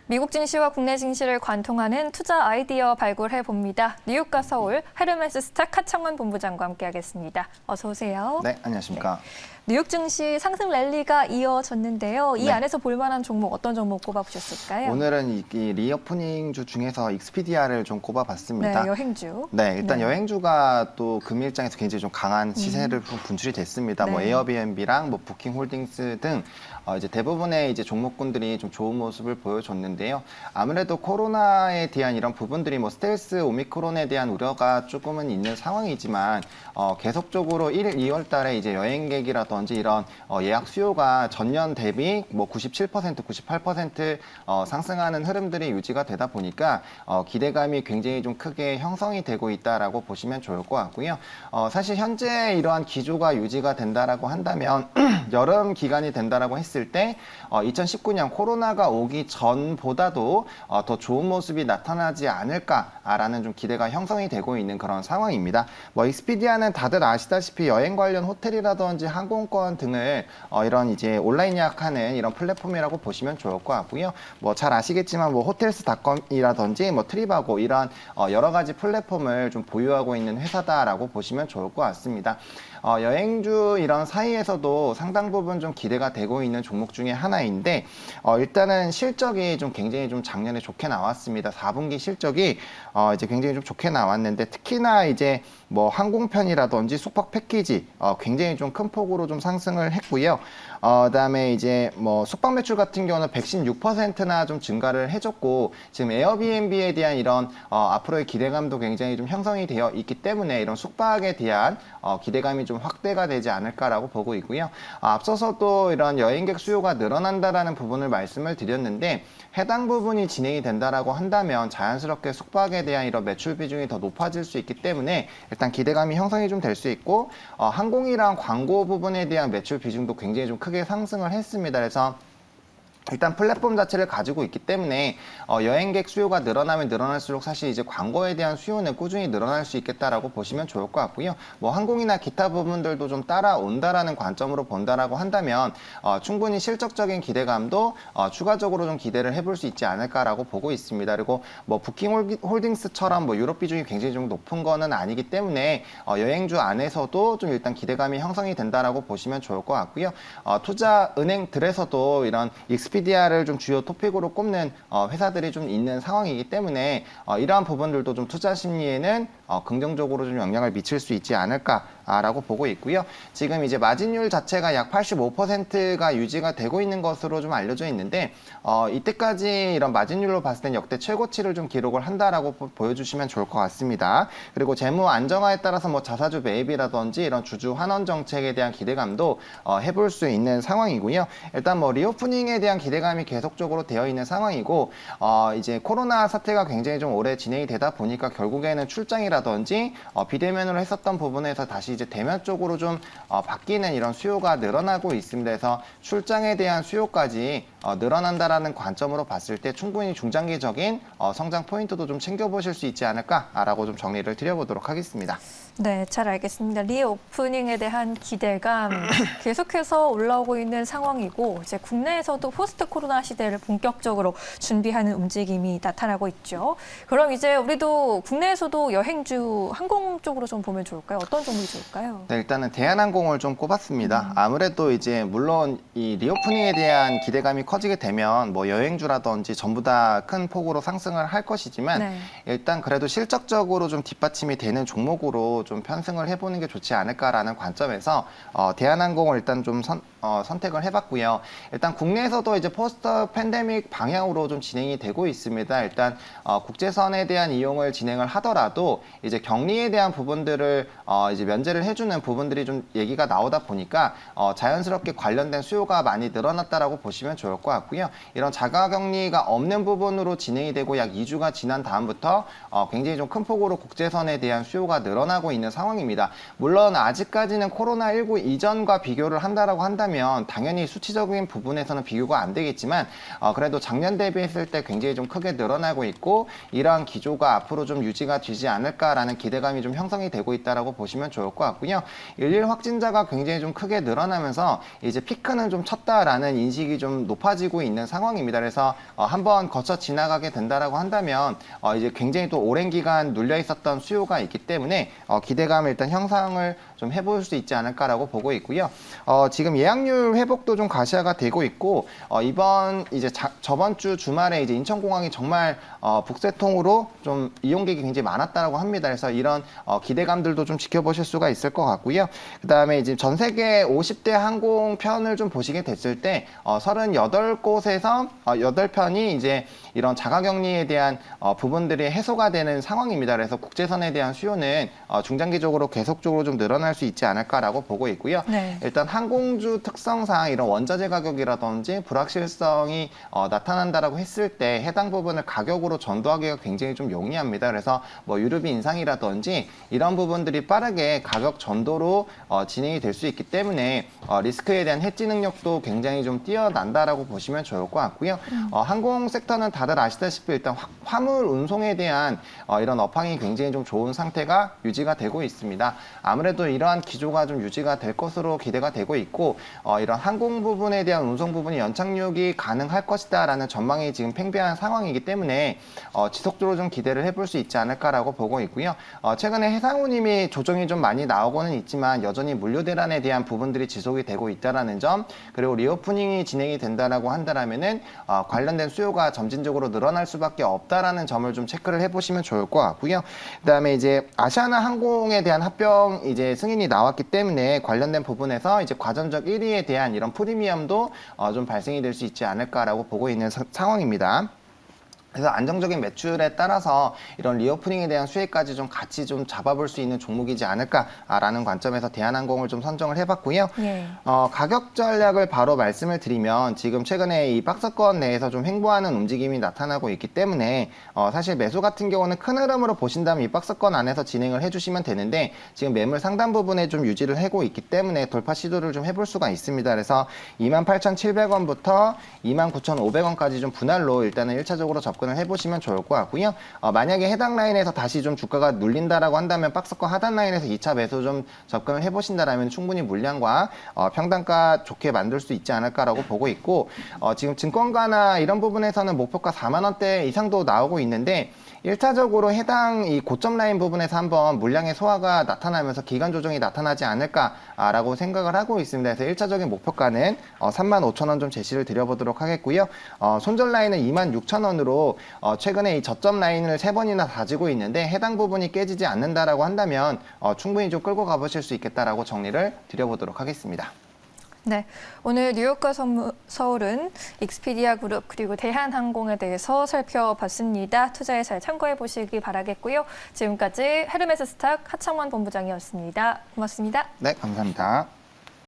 미국 증시와 국내 증시를 관통하는 투자 아이디어 발굴해 봅니다. 뉴욕과 서울 헤르메스 스탁 하창원 본부장과 함께하겠습니다. 어서 오세요. 네, 안녕하십니까. 뉴욕 증시 상승 랠리가 이어졌는데요. 이 네. 안에서 볼만한 종목 어떤 종목 꼽아보셨을까요? 오늘은 이 리오프닝 주 중에서 익스피디아를 좀 꼽아봤습니다. 네, 여행주. 네, 일단 네. 여행주가 또 금일장에서 굉장히 좀 강한 시세를 분출이 됐습니다. 뭐 네. 에어비앤비랑 뭐 부킹홀딩스 등 이제 대부분의 이제 종목군들이 좀 좋은 모습을 보여줬는데요. 아무래도 코로나에 대한 이런 부분들이 뭐 스텔스 오미크론에 대한 우려가 조금은 있는 상황이지만 계속적으로 1, 2월 달에 이제 여행객이라든지 이런 예약 수요가 전년 대비 뭐 97%, 98% 상승하는 흐름들이 유지가 되다 보니까 기대감이 굉장히 좀 크게 형성이 되고 있다라고 보시면 좋을 것 같고요. 사실 현재 이러한 기조가 유지가 된다라고 한다면 여름 기간이 된다라고 했을 때 2019년 코로나가 오기 전보다도 더 좋은 모습이 나타나지 않을까라는 좀 기대가 형성이 되고 있는 그런 상황입니다. 뭐 익스피디아는 다들 아시다시피 여행 관련 호텔이라든지 항공권 등을 이런 이제 온라인 예약하는 이런 플랫폼이라고 보시면 좋을 것 같고요. 뭐 잘 아시겠지만 뭐 호텔스닷컴이라든지 뭐 트립하고 이런 여러 가지 플랫폼을 좀 보유하고 있는 회사다라고 보시면 좋을 것 같습니다. 여행주 이런 사이에서도 상당 부분 좀 기대가 되고 있는 종목 중에 하나인데 일단은 실적이 좀 굉장히 좀 작년에 좋게 나왔습니다. 4분기 실적이 이제 굉장히 좀 좋게 나왔는데 특히나 이제 뭐 항공편이라든지 숙박 패키지 굉장히 좀 큰 폭으로 좀 상승을 했고요. 그다음에 이제 뭐 숙박 매출 같은 경우는 116%나 좀 증가를 해줬고 지금 에어비앤비에 대한 이런 앞으로의 기대감도 굉장히 좀 형성이 되어 있기 때문에 이런 숙박에 대한 기대감이 좀 확대가 되지 않을까라고 보고 있고요. 앞서서도 이런 여행객 수요가 늘어난다라는 부분을 말씀을 드렸는데 해당 부분이 진행이 된다라고 한다면 자연스럽게 숙박에 대한 이런 매출 비중이 더 높아질 수 있기 때문에 일단 기대감이 형성이 좀 될 수 있고 항공이랑 광고 부분에 대한 매출 비중도 굉장히 좀 크게 상승을 했습니다. 그래서 일단 플랫폼 자체를 가지고 있기 때문에 여행객 수요가 늘어나면 늘어날수록 사실 이제 광고에 대한 수요는 꾸준히 늘어날 수 있겠다라고 보시면 좋을 것 같고요. 뭐 항공이나 기타 부분들도 좀 따라온다라는 관점으로 본다라고 한다면 충분히 실적적인 기대감도 추가적으로 좀 기대를 해볼 수 있지 않을까라고 보고 있습니다. 그리고 뭐 부킹홀딩스처럼 뭐 유럽 비중이 굉장히 좀 높은 거는 아니기 때문에 여행주 안에서도 좀 일단 기대감이 형성이 된다라고 보시면 좋을 것 같고요. 투자 은행들에서도 이런 익스피디아를 좀 주요 토픽으로 꼽는 회사들이 좀 있는 상황이기 때문에 이러한 부분들도 좀 투자 심리에는 긍정적으로 좀 영향을 미칠 수 있지 않을까라고 보고 있고요. 지금 이제 마진율 자체가 약 85%가 유지가 되고 있는 것으로 좀 알려져 있는데 이때까지 이런 마진율로 봤을 땐 역대 최고치를 좀 기록을 한다라고 보여주시면 좋을 것 같습니다. 그리고 재무 안정화에 따라서 뭐 자사주 매입이라든지 이런 주주 환원 정책에 대한 기대감도 해볼 수 있는 상황이고요. 일단 뭐 리오프닝에 대한 기대감이 계속적으로 되어 있는 상황이고 이제 코로나 사태가 굉장히 좀 오래 진행이 되다 보니까 결국에는 출장이라든지 비대면으로 했었던 부분에서 다시 이제 대면 쪽으로 좀 바뀌는 이런 수요가 늘어나고 있습니다. 그래서 출장에 대한 수요까지 늘어난다라는 관점으로 봤을 때 충분히 중장기적인 성장 포인트도 좀 챙겨보실 수 있지 않을까라고 좀 정리를 드려보도록 하겠습니다. 네, 잘 알겠습니다. 리오프닝에 대한 기대감 계속해서 올라오고 있는 상황이고 이제 국내에서도 포스트 코로나 시대를 본격적으로 준비하는 움직임이 나타나고 있죠. 그럼 이제 우리도 국내에서도 여행주 항공 쪽으로 좀 보면 좋을까요? 어떤 종목이 좋을까요? 네, 일단은 대한항공을 좀 꼽았습니다. 아무래도 이제 물론 이 리오프닝에 대한 기대감이 커지게 되면 뭐 여행주라든지 전부 다 큰 폭으로 상승을 할 것이지만 네. 일단 그래도 실적적으로 좀 뒷받침이 되는 종목으로 좀 편승을 해보는 게 좋지 않을까라는 관점에서 대한항공을 일단 좀 선택을 해봤고요. 일단 국내에서도 이제 포스트 팬데믹 방향으로 좀 진행이 되고 있습니다. 일단 국제선에 대한 이용을 진행을 하더라도 이제 격리에 대한 부분들을 이제 면제를 해주는 부분들이 좀 얘기가 나오다 보니까 자연스럽게 관련된 수요가 많이 늘어났다라고 보시면 좋을 것 같고요. 이런 자가격리가 없는 부분으로 진행이 되고 약 2주가 지난 다음부터 굉장히 좀 큰 폭으로 국제선에 대한 수요가 늘어나고 있는 상황입니다. 물론 아직까지는 코로나19 이전과 비교를 한다라고 한다면 한다면 당연히 수치적인 부분에서는 비교가 안 되겠지만 그래도 작년 대비했을 때 굉장히 좀 크게 늘어나고 있고 이러한 기조가 앞으로 좀 유지가 되지 않을까라는 기대감이 좀 형성이 되고 있다라고 보시면 좋을 것 같고요. 일일 확진자가 굉장히 좀 크게 늘어나면서 이제 피크는 좀 쳤다라는 인식이 좀 높아지고 있는 상황입니다. 그래서 한번 거쳐 지나가게 된다라고 한다면 이제 굉장히 또 오랜 기간 눌려 있었던 수요가 있기 때문에 기대감을 일단 형성을 좀 해볼 수 있지 않을까라고 보고 있고요. 지금 예약률 회복도 좀 가시화가 되고 있고 이번 이제 저번 주 주말에 이제 인천공항이 정말 북새통으로 좀 이용객이 굉장히 많았다라고 합니다. 그래서 이런 기대감들도 좀 지켜보실 수가 있을 것 같고요. 그다음에 이제 전 세계 50대 항공편을 좀 보시게 됐을 때 38곳에서 8편이 이제 이런 자가격리에 대한 부분들이 해소가 되는 상황입니다. 그래서 국제선에 대한 수요는 중장기적으로 계속적으로 좀 늘어날 수 있지 않을까라고 보고 있고요. 네. 일단 항공주 특성상 이런 원자재 가격이라든지 불확실성이 나타난다라고 했을 때 해당 부분을 가격으로 전도하기가 굉장히 좀 용이합니다. 그래서 뭐 유류비 인상이라든지 이런 부분들이 빠르게 가격 전도로 진행이 될 수 있기 때문에 리스크에 대한 해지 능력도 굉장히 좀 뛰어난다라고 보시면 좋을 것 같고요. 항공 섹터는 다들 아시다시피 일단 화물 운송에 대한 이런 업황이 굉장히 좀 좋은 상태가 유지가 되고 있습니다. 아무래도 이러한 기조가 좀 유지가 될 것으로 기대가 되고 있고 이런 항공 부분에 대한 운송 부분이 연착륙이 가능할 것이다라는 전망이 지금 팽배한 상황이기 때문에 지속적으로 좀 기대를 해볼 수 있지 않을까라고 보고 있고요. 최근에 해상운임이 조정이 좀 많이 나오고는 있지만 여전히 물류 대란에 대한 부분들이 지속이 되고 있다라는 점, 그리고 리오프닝이 진행이 된다라고 한다라면은 관련된 수요가 점진적으로 늘어날 수밖에 없다라는 점을 좀 체크를 해보시면 좋을 것 같고요. 그다음에 이제 아시아나 항공에 대한 합병 이제 승인이 나왔기 때문에 관련된 부분에서 이제 과점적 1위에 대한 이런 프리미엄도 좀 발생이 될 수 있지 않을까라고 보고 있는 상황입니다. 그래서 안정적인 매출에 따라서 이런 리오프닝에 대한 수혜까지 좀 같이 좀 잡아볼 수 있는 종목이지 않을까라는 관점에서 대한항공을 좀 선정을 해봤고요. 예. 가격 전략을 바로 말씀을 드리면 지금 최근에 이 박스권 내에서 좀 횡보하는 움직임이 나타나고 있기 때문에 사실 매수 같은 경우는 큰 흐름으로 보신다면 이 박스권 안에서 진행을 해주시면 되는데 지금 매물 상단 부분에 좀 유지를 하고 있기 때문에 돌파 시도를 좀 해볼 수가 있습니다. 그래서 28,700원부터 29,500원까지 좀 분할로 일단은 1차적으로 접근을 해보시면 좋을 것 같고요. 만약에 해당 라인에서 다시 좀 주가가 눌린다라고 한다면 박스권 하단 라인에서 2차 매수 좀 접근을 해보신다라면 충분히 물량과 평단가 좋게 만들 수 있지 않을까라고 보고 있고 지금 증권가나 이런 부분에서는 목표가 4만 원대 이상도 나오고 있는데 1차적으로 해당 이 고점 라인 부분에서 한번 물량의 소화가 나타나면서 기간 조정이 나타나지 않을까라고 생각을 하고 있습니다. 그래서 1차적인 목표가는 35,000원 좀 제시를 드려보도록 하겠고요. 손절 라인은 26,000원으로 최근에 이 저점 라인을 3번이나 다지고 있는데 해당 부분이 깨지지 않는다라고 한다면 충분히 좀 끌고 가보실 수 있겠다라고 정리를 드려보도록 하겠습니다. 네, 오늘 뉴욕과 서울은 익스피디아 그룹 그리고 대한항공에 대해서 살펴봤습니다. 투자에 잘 참고해 보시기 바라겠고요. 지금까지 헤르메스 스탁 하창원 본부장이었습니다. 고맙습니다. 네, 감사합니다.